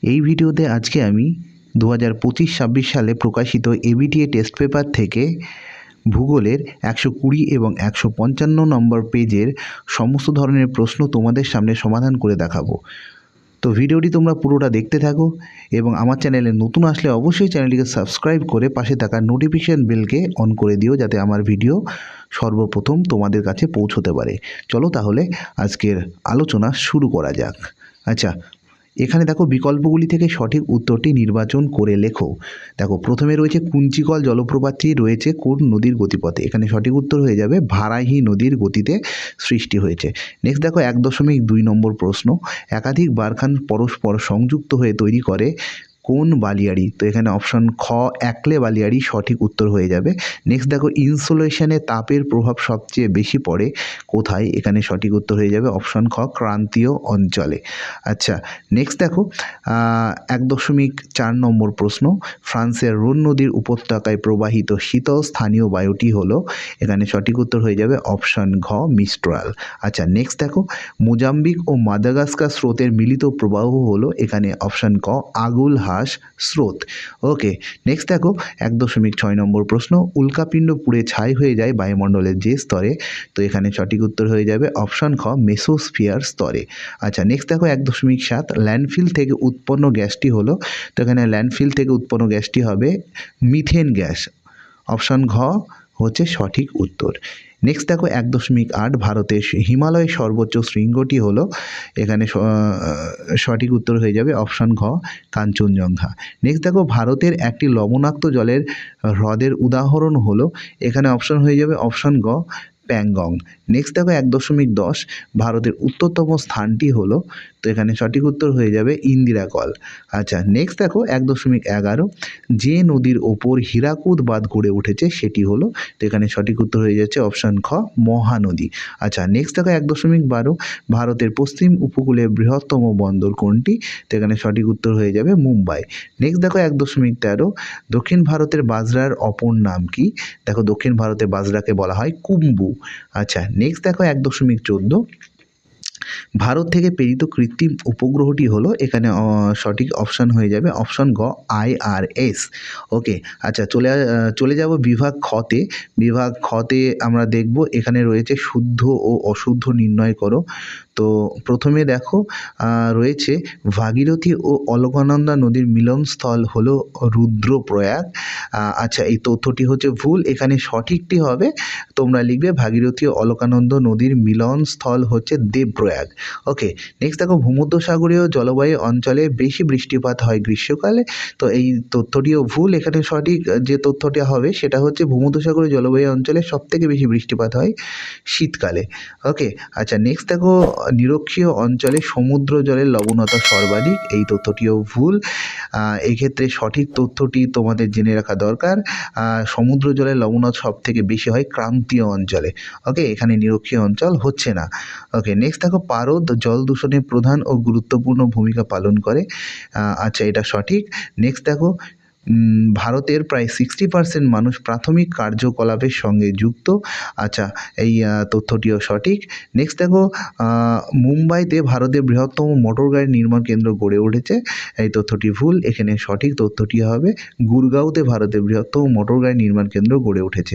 এই ভিডিওতে আজকে আমি 2025-26 সালে প্রকাশিত এবিটিএ টেস্ট পেপার থেকে ভূগোলের 120 এবং 155 নম্বর পেজের সমস্ত ধরনের প্রশ্ন তোমাদের সামনে সমাধান করে দেখাবো। তো ভিডিওটি তোমরা পুরোটা দেখতে থাকো এবং আমার চ্যানেলে নতুন আসলে অবশ্যই চ্যানেলটিকে সাবস্ক্রাইব করে পাশে থাকা নোটিফিকেশান বেলকে অন করে দিও, যাতে আমার ভিডিও সর্বপ্রথম তোমাদের কাছে পৌঁছতে পারে। চলো তাহলে আজকের আলোচনা শুরু করা যাক। আচ্ছা, এখানে দেখো বিকল্পগুলি থেকে সঠিক উত্তরটি নির্বাচন করে লেখো। দেখো প্রথমে রয়েছে কুঞ্চিকল জলপ্রপাতটি রয়েছে কোন নদীর গতিপথে? এখানে সঠিক উত্তর হয়ে যাবে ভারাহি নদীর গতিতে সৃষ্টি হয়েছে। নেক্সট দেখো 1.2 নম্বর প্রশ্ন, একাধিক বারখান পরস্পর সংযুক্ত হয়ে তৈরি করে কোন বালিয়াড়ি? তো এখানে অপশন খ একলে বালিয়াড়ি সঠিক উত্তর হয়ে যাবে। নেক্সট দেখো ইনসুলেশনে তাপের প্রভাব সবচেয়ে বেশি পড়ে কোথায়? এখানে সঠিক উত্তর হয়ে যাবে অপশন খ ক্রান্তীয় অঞ্চলে। আচ্ছা, নেক্সট দেখো 1.4 নম্বর প্রশ্ন, ফ্রান্সের রোন নদীর উপত্যকায় প্রবাহিত শীতল স্থানীয় বায়ুটি হলো? এখানে সঠিক উত্তর হয়ে যাবে অপশন ঘ মিস্ট্রাল। আচ্ছা, নেক্সট দেখো মোজাম্বিক ও মাদাগাস্কার স্রোতের মিলিত প্রবাহ হলো? এখানে অপশন ক আগুল হাস স্রোত। ওকে, নেক্সট দেখো 1.6 নম্বর প্রশ্ন, উল্কাপিণ্ড পুড়ে ছাই হয়ে যায় বায়ুমণ্ডলের যে স্তরে? তো এখানে সঠিক উত্তর হয়ে যাবে অপশন খ মেসোস্ফিয়ার স্তরে। আচ্ছা, নেক্সট দেখো 1.7 ল্যান্ডফিল থেকে উৎপন্ন গ্যাসটি হলো? তো এখানে ল্যান্ডফিল থেকে উৎপন্ন গ্যাসটি হবে মিথেন গ্যাস। অপশন ঘ হচ্ছে সঠিক উত্তর। নেক্সট দেখো 1.8 ভারতের হিমালয়ের সর্বোচ্চ শৃঙ্গটি হলো? এখানে সঠিক উত্তর হয়ে যাবে অপশন ঘ কাঞ্চনজঙ্ঘা। নেক্সট দেখো ভারতের একটি লবণাক্ত জলের হ্রদের উদাহরণ হলো? এখানে অপশন হয়ে যাবে অপশন গ প্যাংগং। নেক্সট দেখো 1.10 ভারতের উত্তরতম স্থানটি হলো? তো এখানে সঠিক উত্তর হয়ে যাবে ইন্দিরা কল। আচ্ছা, নেক্সট দেখো 1.11 যে নদীর ওপর হীরাকুদ বাঁধ গড়ে উঠেছে সেটি হলো? তো এখানে সঠিক উত্তর হয়ে যাচ্ছে অপশন খ মহানদী। আচ্ছা, নেক্সট দেখো 1.12 ভারতের পশ্চিম উপকূলের বৃহত্তম বন্দর কোনটি? তো এখানে সঠিক উত্তর হয়ে যাবে মুম্বাই। নেক্সট দেখো 1.13 দক্ষিণ ভারতের বাজরার অপর নাম কি? দেখো দক্ষিণ ভারতের বাজরাকে বলা হয় কুম্বু। আচ্ছা, নেক্সট দেখো 1.14 ভারত থেকে প্রেরিত কৃত্রিম উপগ্রহটি হলো? এখানে সঠিক অপশান হয়ে যাবে অপশন গ IRS। ওকে, আচ্ছা চলে যাব বিভাগ খতে। বিভাগ খতে আমরা দেখব এখানে রয়েছে শুদ্ধ ও অশুদ্ধ নির্ণয় করো। তো প্রথমে দেখো রয়েছে ভাগীরথী ও অলকানন্দা নদীর মিলনস্থল হলো রুদ্রপ্রয়াগ। আচ্ছা, এই তথ্যটি হচ্ছে ভুল। এখানে সঠিকটি হবে, তোমরা লিখবে ভাগীরথী ও অলকানন্দা নদীর মিলনস্থল হচ্ছে দেবপ্রয়াগ। ওকে, নেক্সট দেখো ভূমধ্যসাগরীয় জলবায়ু অঞ্চলে বেশি বৃষ্টিপাত হয় গ্রীষ্মকালে? তো এই তথ্যটিও ভুল। এখানে সঠিক যে তথ্যটি হবে সেটা হচ্ছে ভূমধ্যসাগরীয় জলবায়ু অঞ্চলে সবথেকে বেশি বৃষ্টিপাত হয় শীতকালে। ওকে, আচ্ছা, নেক্সট দেখো নিরক্ষীয় অঞ্চলে সমুদ্র জলের লবণতা সর্বাধিক, এই তথ্যটিও ভুল। এই ক্ষেত্রে সঠিক তথ্যটি তোমাদের জেনে রাখা দরকার। সমুদ্র জলের লবণতা সব থেকে বেশি হয় ক্রান্তীয় অঞ্চলে। ওকে, এখানে নিরক্ষীয় অঞ্চল হচ্ছে না। ওকে, নেক্সট দেখো পারদ জল দূষণে প্রধান ও গুরুত্বপূর্ণ ভূমিকা পালন করে। আচ্ছা, এটা সঠিক। নেক্সট দেখো ভারতের প্রায় 60% মানুষ প্রাথমিক কার্যকলাপের সঙ্গে যুক্ত। আচ্ছা, এই তথ্যটিও সঠিক। নেক্সট দেখো মুম্বাইতে ভারতের বৃহত্তম মোটর গাড়ি নির্মাণ কেন্দ্র গড়ে উঠেছে, এই তথ্যটি ভুল। এখানে সঠিক তথ্যটি হবে গুরগাঁওতে ভারতের বৃহত্তম মোটর গাড়ি নির্মাণ কেন্দ্র গড়ে উঠেছে।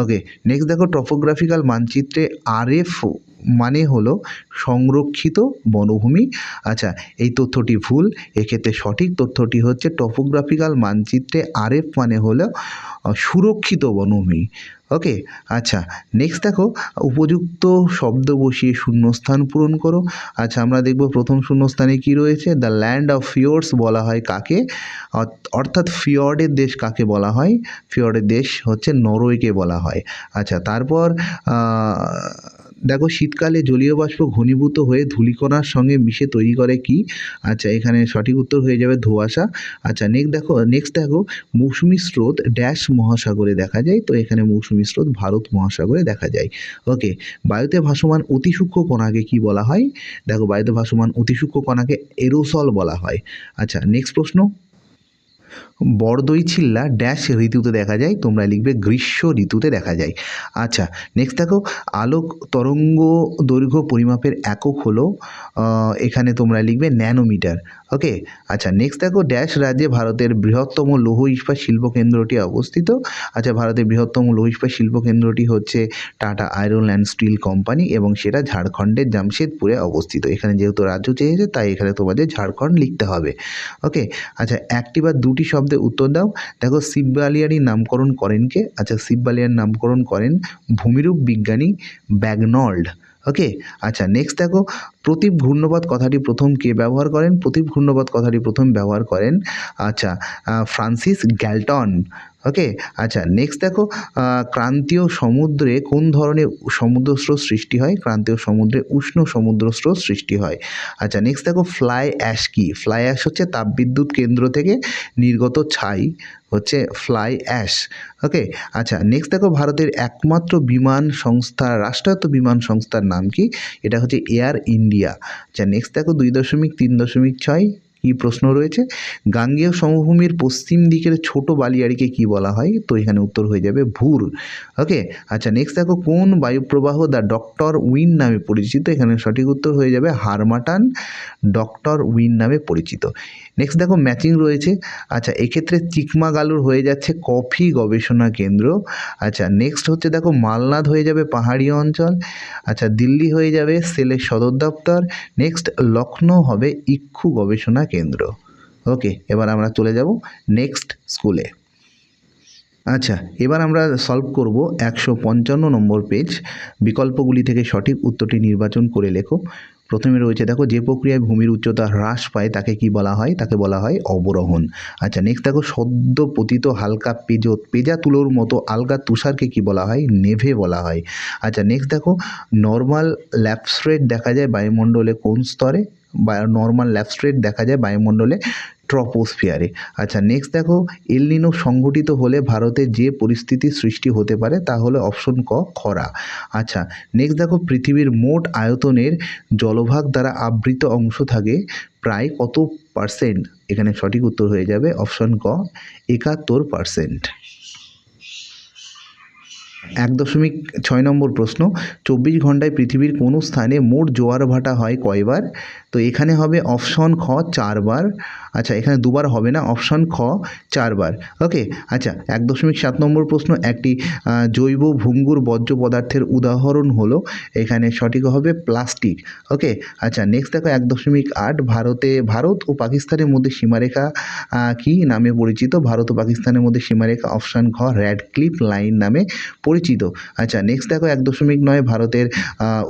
ওকে, নেক্সট দেখো টপোগ্রাফিক্যাল মানচিত্রে RF মানে হলো সংরক্ষিত বনভূমি। আচ্ছা, এই তথ্যটি ভুল। এক্ষেত্রে সঠিক তথ্যটি হচ্ছে টপোগ্রাফিক্যাল মানচিত্রে RF মানে হলো সুরক্ষিত বনভূমি। ওকে, আচ্ছা, নেক্সট দেখো উপযুক্ত শব্দ বসিয়ে শূন্যস্থান পূরণ করো। আচ্ছা, আমরা দেখব প্রথম শূন্যস্থানে কি রয়েছে, দ্য ল্যান্ড অফ ফিওর্ডস বলা হয় কাকে? অর্থাৎ ফিয়র্ডের দেশ কাকে বলা হয়? ফিয়র্ডের দেশ হচ্ছে নরওয়েকে বলা হয়। আচ্ছা, তারপর দেখো শীতকালে জলীয় বাষ্প ঘনীভূত হয়ে ধূলিকণার সঙ্গে মিশে তৈরি করে কি? আচ্ছা, এখানে সঠিক উত্তর হয়ে যাবে ধোঁয়াশা। আচ্ছা, নেক্সট দেখো মৌসুমী স্রোত ড্যাশ মহাসাগরে দেখা যায়? তো এখানে মৌসুমী স্রোত ভারত মহাসাগরে দেখা যায়। ওকে, বায়ুতে ভাসমান অতি সূক্ষ্ম কণাকে কি বলা হয়? দেখো বায়ুতে ভাসমান অতি সূক্ষ্ম কণাকে এরোসল বলা হয়। আচ্ছা, নেক্সট প্রশ্ন, বরদইছিল্লা ড্যাশ ঋতুতে দেখা যায়, তোমরা লিখবে গ্রীষ্ম ঋতুতে দেখা যায়। আচ্ছা নেক্সট দেখো, আলোক তরঙ্গ দৈর্ঘ্য পরিমাপের একক হলো এখানে তোমরা লিখবে ন্যানোমিটার। ওকে। আচ্ছা নেক্সট দেখো, ড্যাশ রাজ্যে ভারতের বৃহত্তম লৌহ ইস্পাত শিল্প কেন্দ্রটি অবস্থিত। আচ্ছা ভারতের বৃহত্তম লৌহ ইস্পাত শিল্প কেন্দ্রটি হচ্ছে tata iron and steel company এবং সেটা ঝাড়খণ্ডের জামশেদপুরে অবস্থিত। এখানে যেহেতু রাজ্য চেয়েছে তাই এখানে তোমাদের ঝাড়খণ্ড লিখতে হবে। ওকে। আচ্ছা একটি বা দুটি শব্দের উত্তর দাও। দেখো শিব বালিয়ানির নামকরণ করেন কে? আচ্ছা শিব বালিয়ার নামকরণ করেন ভূমিরূপ বিজ্ঞানী ব্যাগনল্ড। ওকে। আচ্ছা নেক্সট দেখো, প্রতীপ ঘূর্ণপাত কথাটি প্রথম কে ব্যবহার করেন? প্রতীপ ঘূর্ণপাত কথাটি প্রথম ব্যবহার করেন আচ্ছা ফ্রান্সিস গ্যালটন। ওকে। আচ্ছা নেক্সট দেখো, ক্রান্তীয় সমুদ্রে কোন ধরনের সমুদ্র স্রোত সৃষ্টি হয়? ক্রান্তীয় সমুদ্রে উষ্ণ সমুদ্র স্রোত সৃষ্টি হয়। আচ্ছা নেক্সট দেখো, ফ্লাই অ্যাশ কি? ফ্লাই অ্যাশ হচ্ছে তাপবিদ্যুৎ কেন্দ্র থেকে নির্গত ছাই হচ্ছে ফ্লাই অ্যাশ। ওকে। আচ্ছা নেক্সট দেখো, ভারতের একমাত্র বিমান সংস্থা, রাষ্ট্রায়ত্ত বিমান সংস্থার নাম কি? এটা হচ্ছে এয়ার ইন্ডিয়া। আচ্ছা নেক্সট দেখো 2.3.6 কি প্রশ্ন রয়েছে? গাঙ্গেয় সমভূমির পশ্চিম দিকের ছোট বালিয়াড়িকে কি বলা হয়? তো এখানে উত্তর হয়ে যাবে ভুর। ওকে। আচ্ছা নেক্সট দেখো, কোন বায়ুপ্রবাহ দ্য ডক্টর উইন্ড নামে পরিচিত? এখানে সঠিক উত্তর হয়ে যাবে হারমাটান ডক্টর উইন্ড নামে পরিচিত। নেক্সট দেখো ম্যাচিং রয়েছে। আচ্ছা এক্ষেত্রে চিকমাগালুর হয়ে যাচ্ছে কফি গবেষণা কেন্দ্র। আচ্ছা নেক্সট হচ্ছে দেখো, মালনাদ হয়ে যাবে পাহাড়ি অঞ্চল। আচ্ছা দিল্লি হয়ে যাবে সেলের সদর দপ্তর। নেক্সট লখনৌ হবে ইক্ষু গবেষণা কেন্দ্র। ওকে, এবার আমরা চলে যাব নেক্সট স্কুলে। আচ্ছা এবার আমরা সলভ করব 155 নম্বর পেজ। বিকল্পগুলি থেকে সঠিক উত্তরটি নির্বাচন করে লেখো। প্রথমে রয়েছে দেখো, যে প্রক্রিয়ায় ভূমির উচ্চতা হ্রাস পায় তাকে কি বলা হয়? তাকে বলা হয় অবরোহণ। আচ্ছা নেক্সট দেখো, সদ্য পতিত হালকা পেজা তুলোর মতো আলগা তুষারকে কি বলা হয়? নেভে বলা হয়। আচ্ছা নেক্সট দেখো, নর্মাল ল্যাপস রেট দেখা যায় বায়ুমণ্ডলে কোন স্তরে? নর্মাল ল্যাপস রেট দেখা যায় বায়ুমণ্ডলে ট্রপোস্ফিয়ারে। আচ্ছা নেক্সট দেখো, এল নিনো সংঘটিত হলে ভারতে যে পরিস্থিতির সৃষ্টি হতে পারে তা হলো অপশন ক খরা। আচ্ছা নেক্সট দেখো, পৃথিবীর মোট আয়তনের জলভাগ দ্বারা আবৃত অংশ থাকে প্রায় কত পার্সেন্ট? এখানে সঠিক উত্তর হয়ে যাবে অপশন ক 71%। 1.6 নম্বর প্রশ্ন, 24 ঘন্টায় পৃথিবীর কোন স্থানে মোট জোয়ার ভাটা হয় কয়বার? তো এখানে হবে অপশন খ 4 বার। আচ্ছা এখানে দুবার হবে না, অপশন খ 4 বার। ওকে। আচ্ছা 1.7 নম্বর প্রশ্ন, একটি জৈব ভঙ্গুর বর্জ্য পদার্থের উদাহরণ হলো, এখানে সঠিক হবে প্লাস্টিক। ওকে। আচ্ছা নেক্সট দেখো 1.8, ভারত ও পাকিস্তানের মধ্যে সীমারেখা কি নামে পরিচিত? ভারত ও পাকিস্তানের মধ্যে সীমারেখা অপশন খ র্যাডক্লিফ লাইন নামে পরিচিত। আচ্ছা নেক্সট দেখো 1.9, ভারতের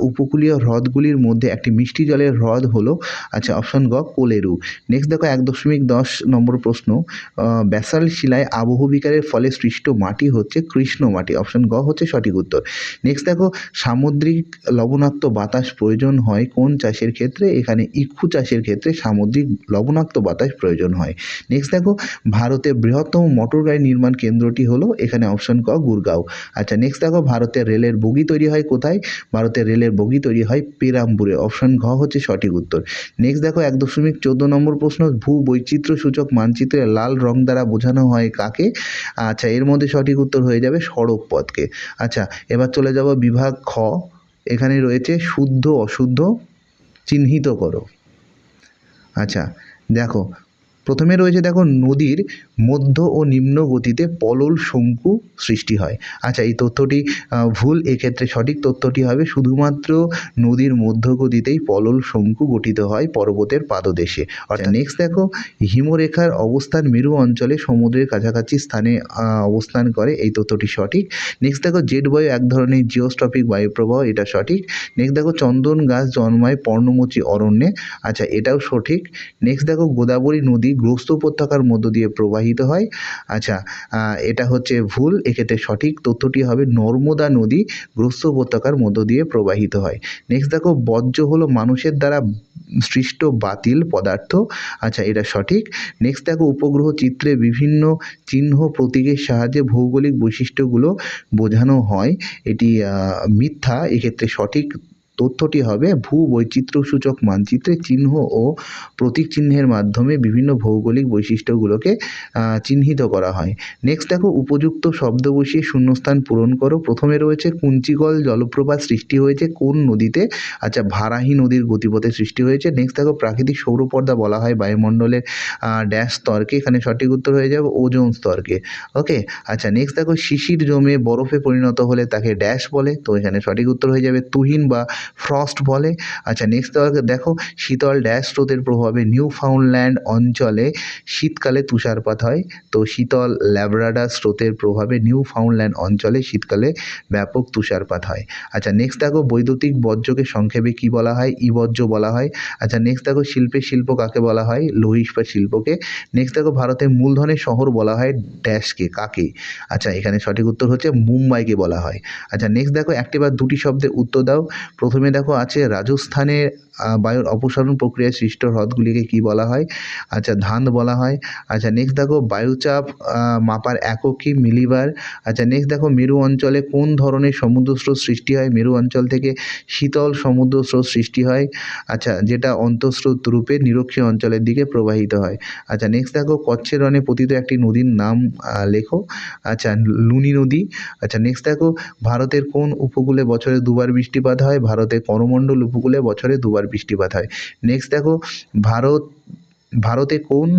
উপকূলীয় হ্রদগুলির মধ্যে একটি মিষ্টি জলের হ্রদ হলো আচ্ছা অপশন গ কোলেরু। নেক্সট দেখো 1.10 নম্বর প্রশ্ন, ব্যাসাল্ট শিলায় আবহবিকারের ফলে সৃষ্ট মাটি হচ্ছে কৃষ্ণ মাটি। অপশন গ হচ্ছে সঠিক উত্তর। নেক্সট দেখো, সামুদ্রিক লবণাক্ত বাতাস প্রয়োজন হয় কোন চাষের ক্ষেত্রে? এখানে ইক্ষু চাষের ক্ষেত্রে সামুদ্রিক লবণাক্ত বাতাস প্রয়োজন হয়। নেক্সট দেখো, ভারতের বৃহত্তম মোটর গাড়ি নির্মাণ কেন্দ্রটি হলো, এখানে অপশন ক গুরগাঁও। আচ্ছা নেক্সট দেখো, ভারতের রেলের বগি তৈরি হয় কোথায়? ভারতের রেলের বগি তৈরি হয় পেরাম্বুরে। অপশন ঘ হচ্ছে সঠিক উত্তর। নেক্সট দেখো 1.14 নম্বর প্রশ্ন, ভূ বৈচিত্র্য সূচক মানচিত্রে লাল রং দ্বারা বোঝানো হয় কাকে? আচ্ছা এর মধ্যে সঠিক উত্তর হয়ে যাবে সড়ক পথকে। আচ্ছা এবার চলে যাব বিভাগ খ। এখানে রয়েছে শুদ্ধ অশুদ্ধ চিহ্নিত করো। আচ্ছা দেখো, প্রথমে রয়েছে দেখো, নদীর মধ্য ও নিম্ন গতিতে পলল শঙ্কু সৃষ্টি হয়। আচ্ছা এই তথ্যটি ভুল। এক্ষেত্রে সঠিক তথ্যটি হবে শুধুমাত্র নদীর মধ্য গতিতেই পলল শঙ্কু গঠিত হয় পর্বতের পাদদেশে। অর্থাৎ নেক্সট দেখো, হিমরেখার অবস্থান মেরু অঞ্চলে সমুদ্রের কাছাকাছি স্থানে অবস্থান করে, এই তথ্যটি সঠিক। নেক্সট দেখো, জেট বায়ু এক ধরনের জিওস্ট্রপিক বায়ুপ্রবাহ, এটা সঠিক। নেক্সট দেখো, চন্দন গাছ জন্মায় পর্ণমোচী অরণ্যে। আচ্ছা এটাও সঠিক। নেক্সট দেখো, গোদাবরী নদী গ্রস্ত উপত্যকার মধ্য দিয়ে প্রবাহিত হয়। আচ্ছা এটা হচ্ছে ভুল। এক্ষেত্রে সঠিক তথ্যটি হবে নর্মদা নদী গ্রস্ত উপত্যকার মধ্য দিয়ে প্রবাহিত হয়। নেক্সট দেখো, বর্জ্য হলো মানুষের দ্বারা সৃষ্ট বাতিল পদার্থ। আচ্ছা এটা সঠিক। নেক্সট দেখো, উপগ্রহ চিত্রে বিভিন্ন চিহ্ন প্রতীকের সাহায্যে ভৌগোলিক বৈশিষ্ট্যগুলো বোঝানো হয়, এটি মিথ্যা। এক্ষেত্রে সঠিক তথ্যটি হবে ভূবৈচিত্র্যসূচক মানচিত্রে চিহ্ন ও প্রতীক চিহ্নের মাধ্যমে বিভিন্ন ভৌগোলিক বৈশিষ্ট্যগুলোকে চিহ্নিত করা হয়। নেক্সট দেখো উপযুক্ত শব্দ বসিয়ে শূন্যস্থান পূরণ করো। প্রথমে রয়েছে কুঞ্চিকল জলপ্রপাত সৃষ্টি হয়েছে কোন নদীতে? আচ্ছা, ভারাহি নদীর গতিপথে সৃষ্টি হয়েছে। নেক্সট দেখো প্রাকৃতিক সৌরপর্দা বলা হয় বায়ুমণ্ডলের ড্যাশ স্তরকে, এখানে সঠিক উত্তর হয়ে যাবে ওজোন স্তরকে। ওকে, আচ্ছা নেক্সট দেখো শিশির জমে বরফে পরিণত হলে তাকে ড্যাশ বলে, তো এখানে সঠিক উত্তর হয়ে যাবে তুহিন বা ফ্রস্ট বলে। আচ্ছা নেক্সট দেখো শীতল ড্যাশ স্রোতের প্রভাবে নিউ ফাউন্ডল্যান্ড অঞ্চলে শীতকালে তুষারপাত হয়, তো শীতল ল্যাব্রাডার স্রোতের প্রভাবে নিউ ফাউন্ডল্যান্ড অঞ্চলে শীতকালে ব্যাপক তুষারপাত হয়। আচ্ছা নেক্সট দেখো বৈদ্যুতিক বর্জ্যকে সংক্ষেপে কি বলা হয়? ই-বর্জ্য বলা হয়। আচ্ছা নেক্সট দেখো শিল্পের শিল্প কাকে বলা হয়? লৌহ ইস্পাত শিল্পকে। নেক্সট দেখো ভারতের মূলধনের শহর বলা হয় ড্যাশকে, কাকে? আচ্ছা এখানে সঠিক উত্তর হচ্ছে মুম্বাইকে বলা হয়। আচ্ছা নেক্সট দেখো একটি বা দুটি শব্দের উত্তর দাও। প্রথমে দেখো আছে রাজস্থানের বায়ুর অপসারণ প্রক্রিয়ায় সৃষ্ট হ্রদগুলিকে কি বলা হয়? আচ্ছা ধান বলা হয়। আচ্ছা নেক্সট দেখো বায়ুচাপ মাপার একক কি? মিলিবার। আচ্ছা নেক্সট দেখো মেরু অঞ্চলে কোন ধরনের সমুদ্র স্রোত সৃষ্টি হয়? মেরু অঞ্চল থেকে শীতল সমুদ্র স্রোত সৃষ্টি হয়, আচ্ছা যেটা অন্তঃস্রোত রূপে নিরক্ষীয় অঞ্চলের দিকে প্রবাহিত হয়। আচ্ছা নেক্সট দেখো কচ্ছের রণে পতিত একটি নদীর নাম লেখো। আচ্ছা লুনি নদী। আচ্ছা নেক্সট দেখো ভারতের কোন উপকূলে বছরে দুবার বৃষ্টিপাত হয়? ভারতের করমণ্ডল উপকূলে বছরে দুবার বৃষ্টিপাত হয়। নেক্সট দেখো ভারতে কোন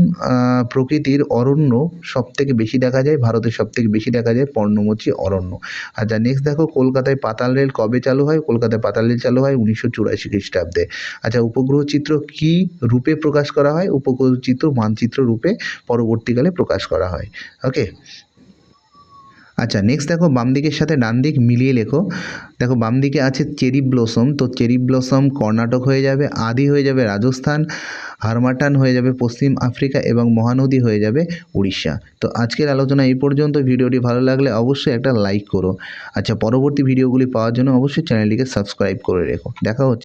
প্রকৃতির অরণ্য সবথেকে বেশি দেখা যায়? ভারতে সবথেকে বেশি দেখা যায় পর্ণমোচী অরণ্য। আচ্ছা নেক্সট দেখো কলকাতায় পাতাল রেল কবে চালু হয়? কলকাতায় পাতাল রেল চালু হয় 1984 খ্রিস্টাব্দে। আচ্ছা উপগ্রহ চিত্র কী রূপে প্রকাশ করা হয়? উপগ্রহ চিত্র মানচিত্র রূপে পরবর্তীকালে প্রকাশ করা হয়। ওকে, আচ্ছা নেক্সট দেখো বাম দিকের সাথে ডান দিক মিলিয়ে লেখো। দেখো বাম দিকে আছে চেরি ব্লসম, তো চেরি ব্লসম কর্ণাটক হয়ে যাবে, আদি হয়ে যাবে রাজস্থান, হারমাটান হয়ে যাবে পশ্চিম আফ্রিকা এবং মহানদী হয়ে যাবে উড়িষ্যা। তো আজকের আলোচনা এই পর্যন্ত। ভিডিওটি ভালো লাগলে অবশ্যই একটা লাইক করো। আচ্ছা পরবর্তী ভিডিওগুলি পাওয়ার জন্য অবশ্যই চ্যানেলটিকে সাবস্ক্রাইব করে রেখো। দেখা হচ্ছে।